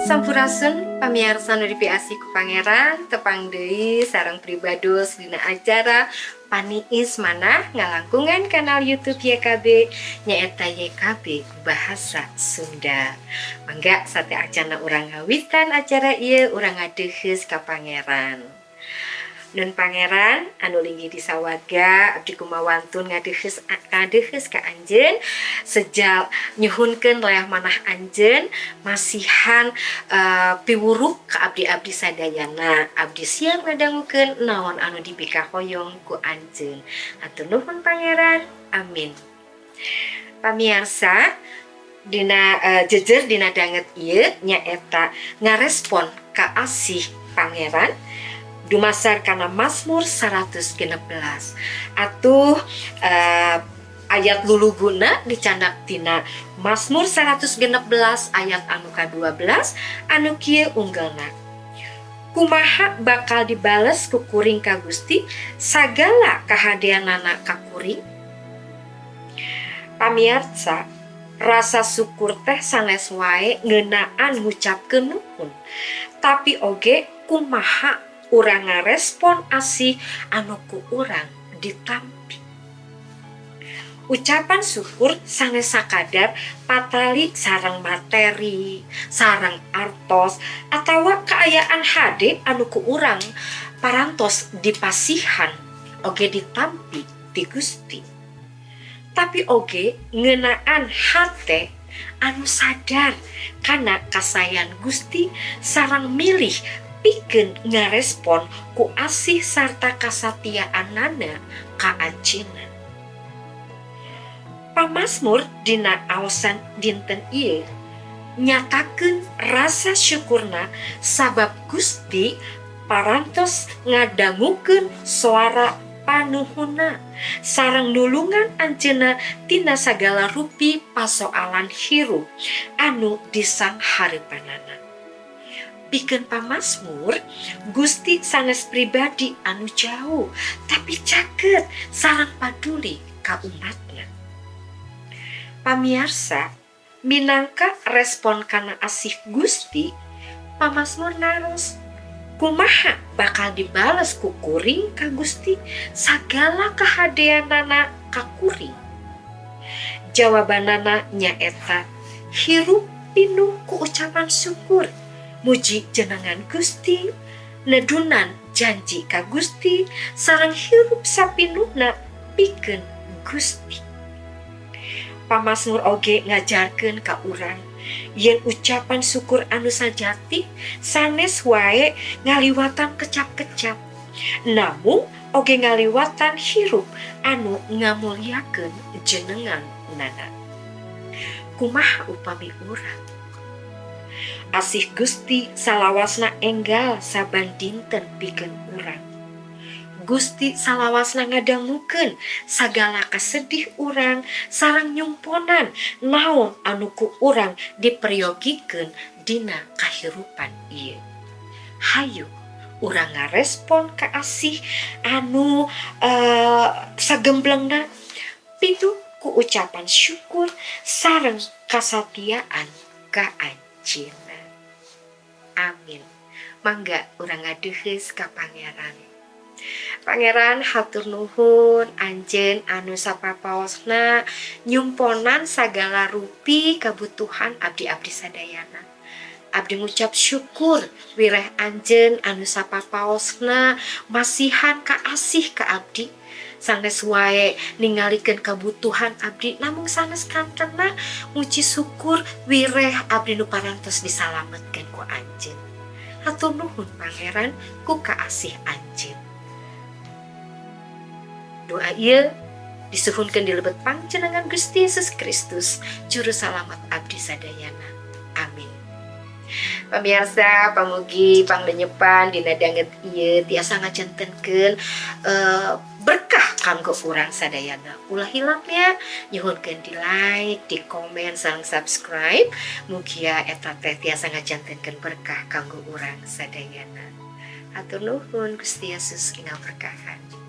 Sampurasun pamirsa nu dipiasi ku Pangeran tepang deui sareng pribados dina acara paniis manah ngalangkungan kanal YouTube YKB nyaeta YKB bahasa Sunda. Mangga sate acana urang ngawitan acara ieu urang ngadeuheus ka Pangeran. Nun Pangeran anu linggih di sawarga abdi kumawantun ngadeuheus ka anjeun sejal nyuhunkeun layah manah anjeun masihan piwuruk ka abdi-abdi sadayana. Abdi siap ngadangukeun naon anu dipikahoyong ku anjeun. Hatur nuhun Pangeran. Amin. Pamirsa dina jejer dina danget ieu nyaeta ngarespon ka asih Pangeran dumasar kana Mazmur 116 atuh ayat luluguna dicandak tina Mazmur 116 ayat anu ka-12 anu kieu unggalna. Kumaha bakal dibales ku kuring ka Gusti sagala kahadeanana ka kuring. Pamirsa, rasa syukur teh sanes wae ngeunaan ngucapkeun nuhun. Tapi oge kumaha urang ngarespon asih anu ku urang ditampi. Ucapan syukur sanes sakadar patali sareng materi, sareng artos atawa kaayaan hade anu ku urang parantos dipasihan oge ditampi ti Gusti. Tapi oge ngeunaan hate anu sadar kana kasayan Gusti sareng milih pikeun ngarespon ku asih sarta kasatiaanana ka anjeunna. Pamazmur dina aosan dinten ieu nyatakeun rasa syukurna sabab Gusti parantos ngadangukeun suara panuhunna sareng nulungan anjeunna tina sagala rupi pasoalan hirup anu disanghareupanana. Pikeun pamazmur Gusti sanes pribadi anu jauh tapi caket sareng paduli ka umatna. Pamirsa, minangka respon kana asih Gusti, pamazmur naros kumaha bakal dibales ku kuring ka Gusti sagala kahadeanana ka kuring. Jawabanana nyaeta hirup pinuh ku ucapan syukur muji jenengan Gusti, nedunan janji ka Gusti sareng hirup sapinuhna pikeun Gusti. Pamazmur oge ngajarkeun ka urang yen ucapan syukur anu sajati sanes wae ngaliwatan kecap-kecap, namun oge ngaliwatan hirup anu ngamulyakeun jenengan nana. Kumaha upami urang asih Gusti salawasna enggal saban dinten pikeun urang. Gusti salawasna ngadangukeun sagala kasedih urang sareng nyumponan naon anu ku urang diperyogikeun dina kahirupan ieu. Hayu urang ngarespon ka asih anu sagemblengna pinuh ku ucapan syukur sareng kasatiaan ka anjeunna. Amin. Mangga urang ngadeuheus ka Pangeran. Pangeran hatur nuhun anjeun anu sapapaosna nyumponan sagala rupi kabutuhan abdi-abdi sadayana. Abdi ngucap syukur wireh anjeun anu sapapaosna masihan ka asih ka abdi. Sanes wae ningalikeun kabutuhan abdi namung sanes kantena muji syukur wireh abdi nu parantos disalametkeun ku anjeun. Hatur nuhun Pangeran ku kaasih anjeun. Doa ieu disuhunkeun di lebet panjenengan Gusti Yesus Kristus juru salamet abdi sadayana. Amin. Pamirsa pamugi panglenyepan dina danget ieu tiasa ngacentenkeun berkah kanggo urang sadayana. Ulah hilangnya nyuhunkeun di like, di komen, sareng subscribe. Mugia eta teh tiasa ngacentenkeun berkah kanggo urang sadayana. Hatur nuhun Gusti Yesus ngaberkahan.